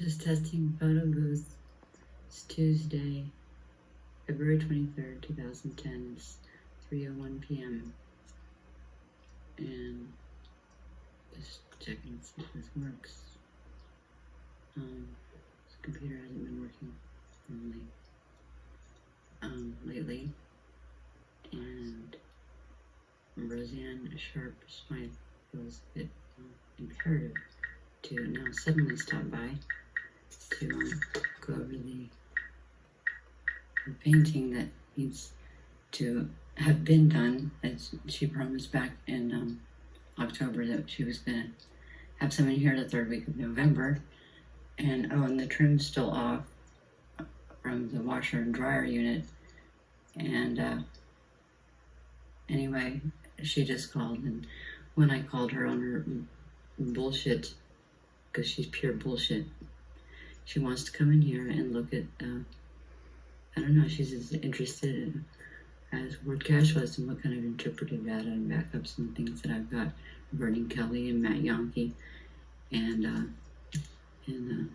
Just testing photo booth. It's Tuesday, February 23rd, 2010. It's 3:01 p.m. And just checking to see if this works. This computer hasn't been working normally lately. And Roseanne Sharp Smythe feels it imperative to now suddenly stop by to go over the painting that needs to have been done, as she promised back in October that she was going to have someone here the third week of November. And the trim's still off from the washer and dryer unit. And anyway, she just called, and when I called her on her bullshit, because she's pure bullshit, she wants to come in here and look at, I don't know, she's as interested as word cache was and what kind of interpretive data and backups and things that I've got, Vernon Kelly and Matt Yonke, and the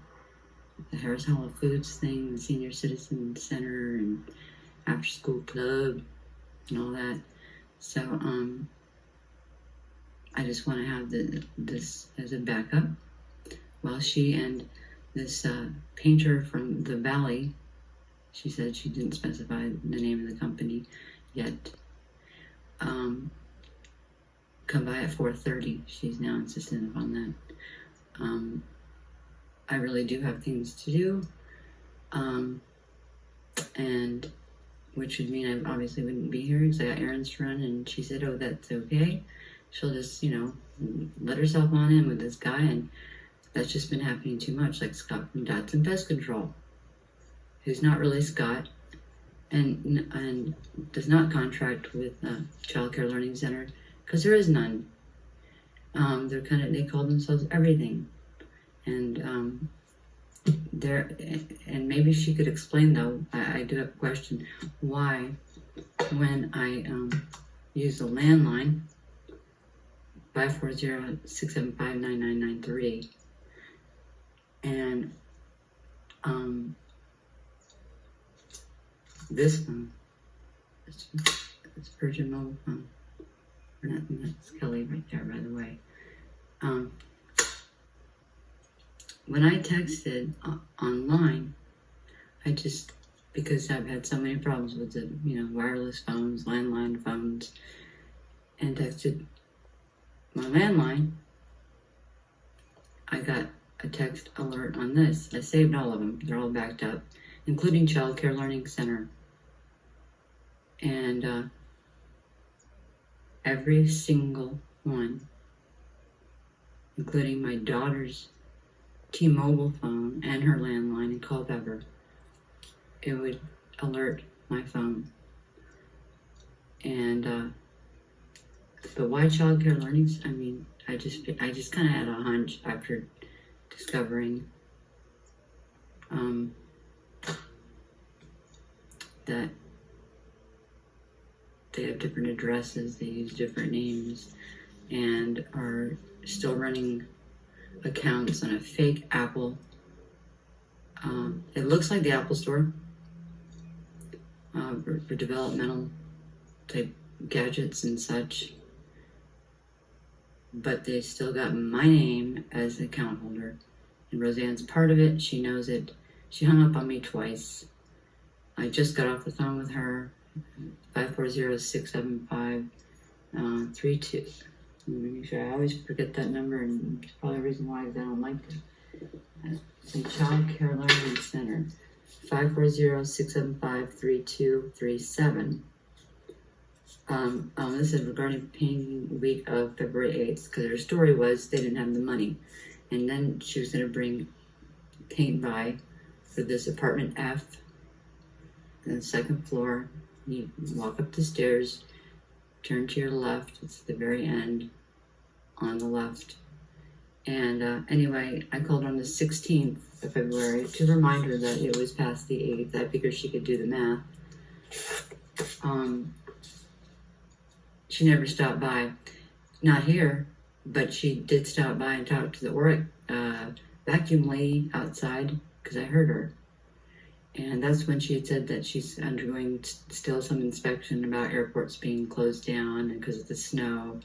Harris Hollow Foods thing, the Senior Citizen Center, and After School Club, and all that. So, I just want to have this as a backup while she and this painter from the Valley, she said she didn't specify the name of the company yet, come by at 4:30. She's now insistent upon that. I really do have things to do, and which would mean I obviously wouldn't be here because I got errands to run, and she said, oh, that's okay. She'll just, let herself on in with this guy, and that's just been happening too much, like Scott from Datsun Pest Control, who's not really Scott, and does not contract with Child Care Learning Center, because there is none. They call themselves everything. And maybe she could explain, though, I do have a question, why when I use the landline 540-675-9993 and this phone, it's Virgin Mobile phone, that's Kelly right there, by the way. When I texted online, because I've had so many problems with the, wireless phones, landline phones, and texted my landline, I got a text alert on this. I saved all of them. They're all backed up, including Child Care Learning Center. And every single one, including my daughter's T-Mobile phone and her landline and Culpeper, it would alert my phone. And but why Child Care Learning? I just kind of had a hunch after discovering that they have different addresses, they use different names, and are still running accounts on a fake Apple. It looks like the Apple Store for developmental type gadgets and such, but they still got my name as the account holder, and Roseanne's part of it. She knows it. She hung up on me twice. I just got off the phone with her. 540-675-32. Make sure I always forget that number, and it's probably a reason why I don't like it. The Child Care Learning Center, 540-675-3237. This is regarding painting week of February 8th, because her story was they didn't have the money. And then she was going to bring paint by for this apartment F, on the second floor. You walk up the stairs, turn to your left, it's the very end, on the left. And anyway, I called on the 16th of February to remind her that it was past the 8th. I figured she could do the math. She never stopped by. Not here, but she did stop by and talk to the vacuum lady outside because I heard her. And that's when she had said that she's undergoing still some inspection about airports being closed down and because of the snow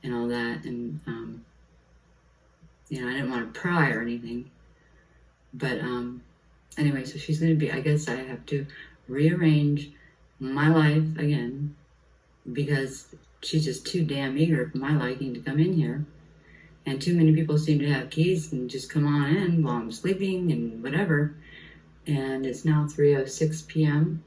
and all that. And, I didn't want to pry or anything. But anyway, so she's going to be, I guess I have to rearrange my life again because she's just too damn eager for my liking to come in here. And too many people seem to have keys and just come on in while I'm sleeping and whatever. And it's now 3:06 p.m.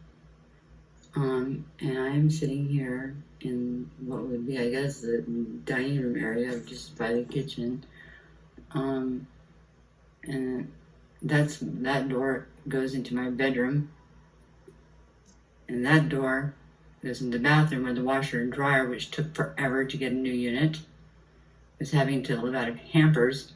And I'm sitting here in what would be, I guess, the dining room area, just by the kitchen. And that door goes into my bedroom. And that door goes into the bathroom where the washer and dryer, which took forever to get a new unit, was having to live out of hampers.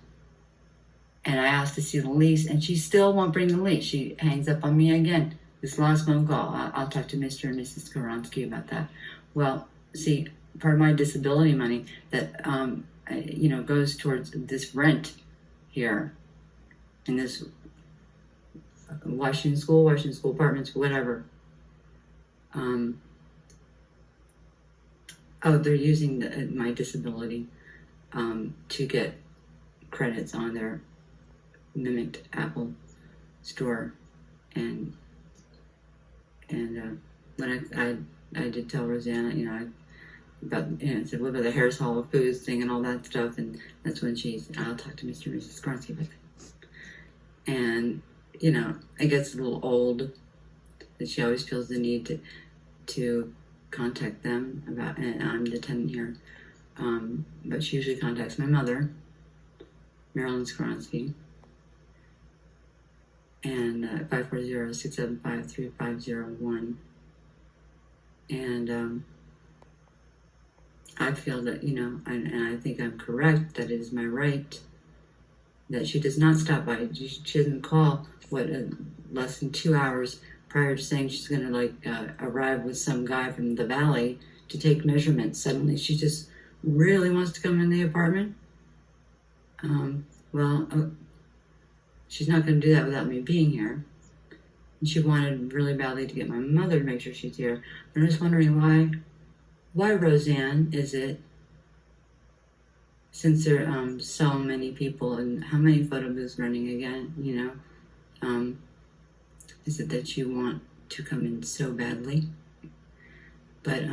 And I asked to see the lease, and she still won't bring the lease. She hangs up on me again. This last phone call, I'll talk to Mr. and Mrs. Koronsky about that. Well, see, part of my disability money that, goes towards this rent here in this Washington School Apartments, whatever. They're using my disability to get credits on their mimicked Apple store, and when I did tell Rosanna, I said, what about the Harris Hall of Foods thing and all that stuff, and that's when I'll talk to Mr. and Mrs. Kronsky about that. And I guess a little old that she always feels the need to contact them about, and I'm the tenant here, but she usually contacts my mother, Marilyn Skronsky, and 540-675-3501. And I feel that, and I think I'm correct, that it is my right that she does not stop by. She doesn't call, less than 2 hours prior to saying she's going to arrive with some guy from the valley to take measurements. Suddenly she just really wants to come in the apartment. She's not going to do that without me being here. And she wanted really badly to get my mother to make sure she's here. I'm just wondering why Roseanne is it, since there are so many people and how many photo booths running again, is it that you want to come in so badly? But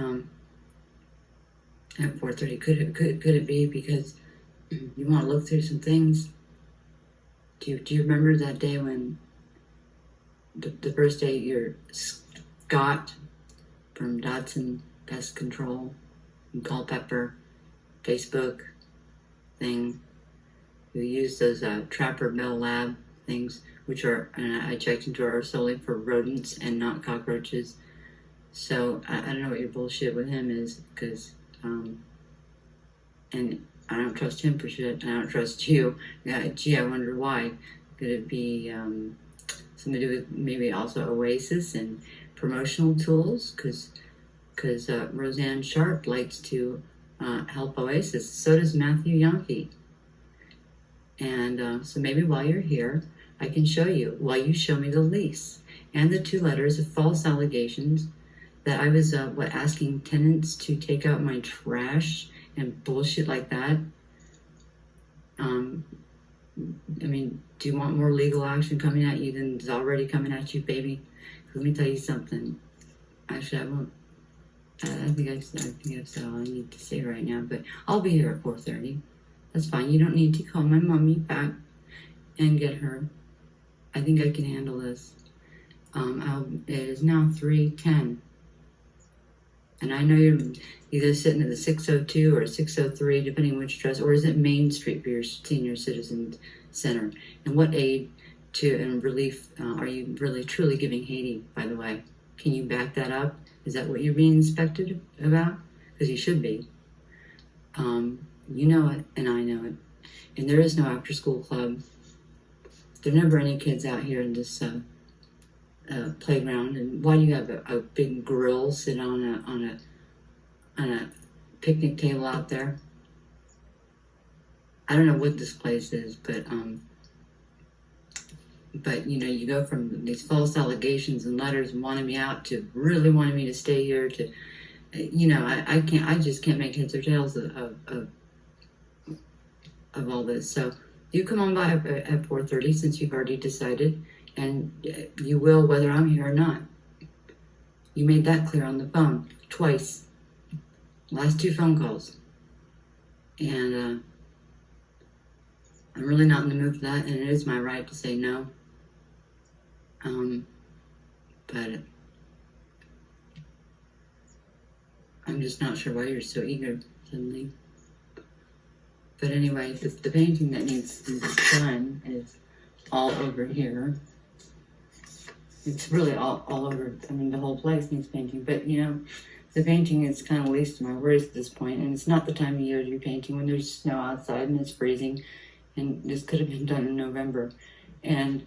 at 4:30, could it be because you want to look through some things? Do you remember that day when the first day your Scott from Dodson Pest Control and Culpeper Facebook thing, who used those Trapper Bell Lab things, which are, and I checked into, are solely for rodents and not cockroaches. So I don't know what your bullshit with him is, because and I don't trust him for shit, and I don't trust you. I wonder why. Could it be something to do with maybe also Oasis and promotional tools? Because Roseanne Sharp likes to help Oasis. So does Matthew Yonke. And so maybe while you're here, I can show you, while you show me the lease and the 2 letters of false allegations that I was asking tenants to take out my trash and bullshit like that. Do you want more legal action coming at you than is already coming at you, baby? Let me tell you something. Actually, I won't. I think I've said all I need to say right now, but I'll be here at 4:30. That's fine. You don't need to call my mommy back and get her. I think I can handle this. It is now 3:10. And I know you're either sitting at the 602 or 603, depending on which address, or is it Main Street for your senior citizen center? And what aid and relief are you really truly giving Haiti, by the way? Can you back that up? Is that what you're being inspected about? Because you should be. You know it, and I know it. And there is no after-school club. There are never any kids out here in this playground. And why do you have a big grill sit on a picnic table out there? I don't know what this place is, but But, you know, you go from these false allegations and letters wanting me out to really wanting me to stay here to, you know, I just can't make heads or tails of all this. So you come on by at 4:30 since you've already decided, and you will whether I'm here or not. You made that clear on the phone twice. Last 2 phone calls. And I'm really not in the mood for that, and it is my right to say no. But I'm just not sure why you're so eager suddenly. But anyway, the painting that needs to be done is all over here. It's really all over. I mean, the whole place needs painting. But, you know, the painting is kind of least of my worries at this point. And it's not the time of year to be painting when there's snow outside and it's freezing. And this could have been done in November. And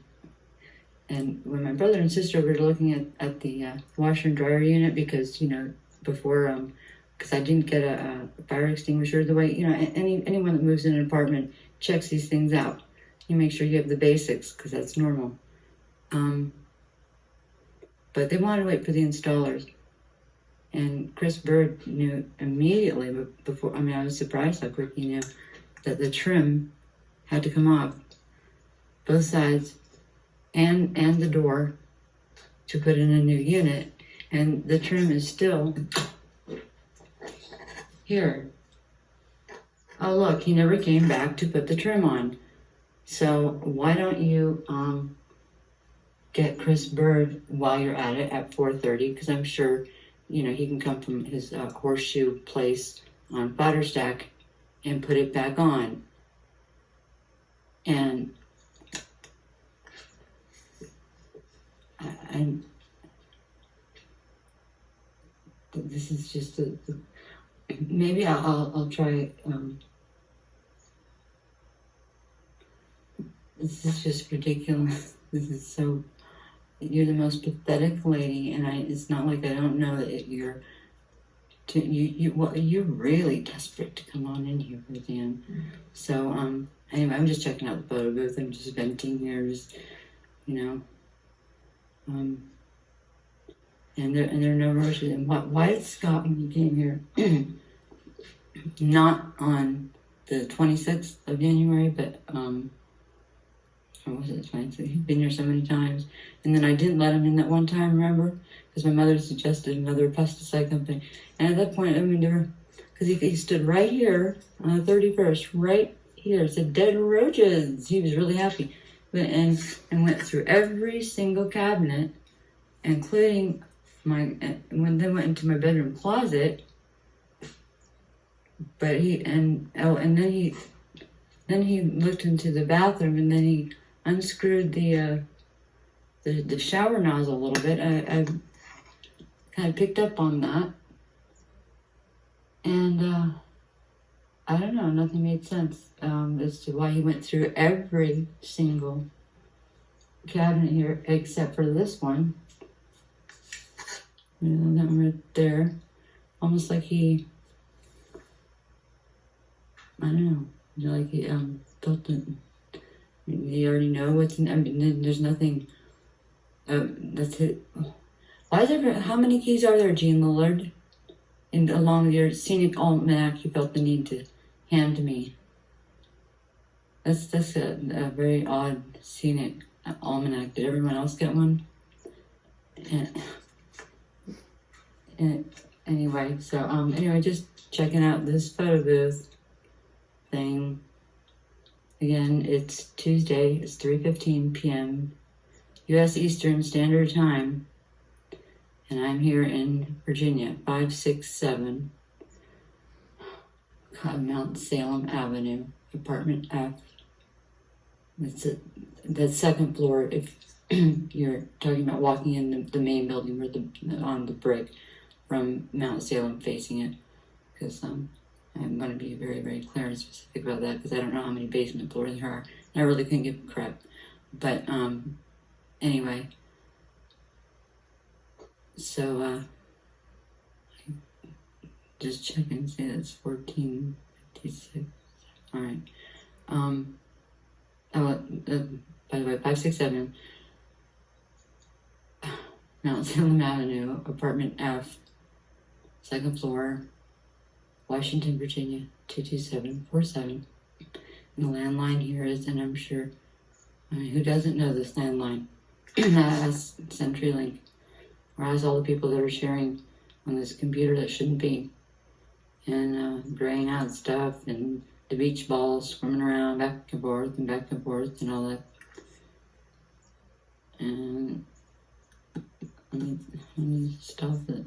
when my brother and sister were looking at the washer and dryer unit, because, you know, before, because I didn't get a fire extinguisher, the way, you know, anyone that moves in an apartment checks these things out. You make sure you have the basics, because that's normal. But they wanted to wait for the installers. And Chris Bird knew immediately before, I mean, I was surprised how quick he knew that the trim had to come off both sides and the door to put in a new unit. And the trim is still here. Oh, look, he never came back to put the trim on. So why don't you get Chris Bird while you're at it at 4:30, because I'm sure, you know, he can come from his horseshoe place on Potterstack and put it back on. And this is just maybe I'll try. This is just ridiculous. This is so. You're the most pathetic lady, and it's not like I don't know that you're really desperate to come on in here, Roseanne. So anyway, I'm just checking out the photo booth. I'm just venting here, just, you know. And there are no rushes. And why did Scott, when he came here, not on the 26th of January, but or was it 26th? He'd been here so many times. And then I didn't let him in that one time, remember? Because my mother suggested another pesticide company. And at that point, I mean, because he stood right here on the 31st, right here. It said dead roaches. He was really happy. And went through every single cabinet, including then went into my bedroom closet. But then he looked into the bathroom, and then he unscrewed the shower nozzle a little bit. I kind of picked up on that, and I don't know, nothing made sense as to why he went through every single cabinet here except for this one. You know, that one right there, almost like he, I don't know, like he thought that you already know what's in. I mean, there's nothing. That's it. Why is there? How many keys are there, Jean Lillard? And along your scenic almanac, you felt the need to hand to me. That's a very odd scenic almanac. Did everyone else get one? And anyway, so anyway, just checking out this photo booth thing. Again, it's Tuesday. It's 3:15 p.m. U.S. Eastern Standard Time, and I'm here in Virginia, 567 Mount Salem Avenue, apartment F. It's the second floor. If you're talking about walking in the main building, where on the brick from Mount Salem facing it, because I'm going to be very, very clear and specific about that, because I don't know how many basement floors there are. I really couldn't give a crap. But anyway, so just check and see that's 1456. All right. by the way, 567 Mount Salem Avenue, apartment F, second floor, Washington, Virginia, 22747. And the landline here is, and I'm sure, who doesn't know this landline? That's CenturyLink. Or has all the people that are sharing on this computer that shouldn't be. And graying out stuff, and the beach balls swimming around back and forth and all that. And stuff that,